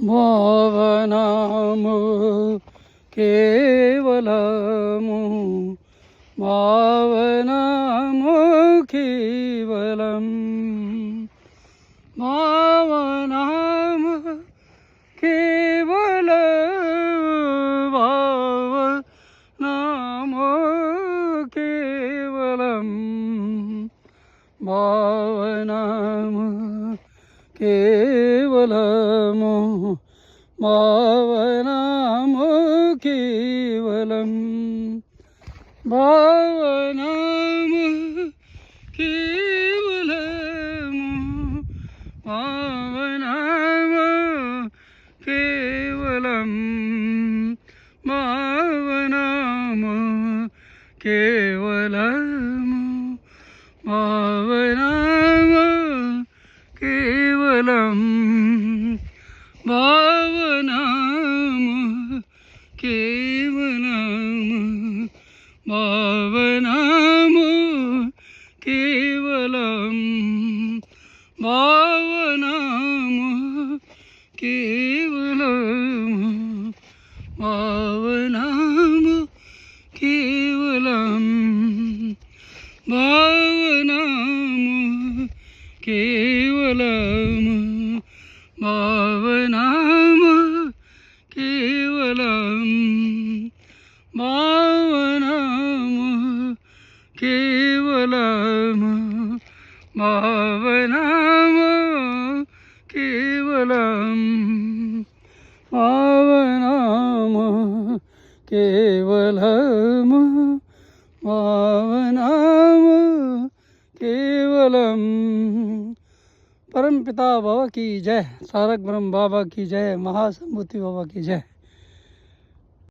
भावनामु केवलमु भावनामु केवलम् भावनामु केवल भावनामु केवलम् भावनामु केवलमु भावनामु केवलम् भावनामु केवलमु भावनामु केवलम् भावनामु केवलमु भावनामु केवलम् भावनामु केवलम् भावनामु केवलम् भावनामु केवलम् भावनामु केवलम् भावनामु केवलम् भावनामु केवलम् भावनामु केवलम् भावनामु केवलम् भावनामु केवलम् भावनामु केवलम्। परम पिता बाबा की जय, तारक ब्रह्म बाबा की जय, महासंभूति बाबा की जय।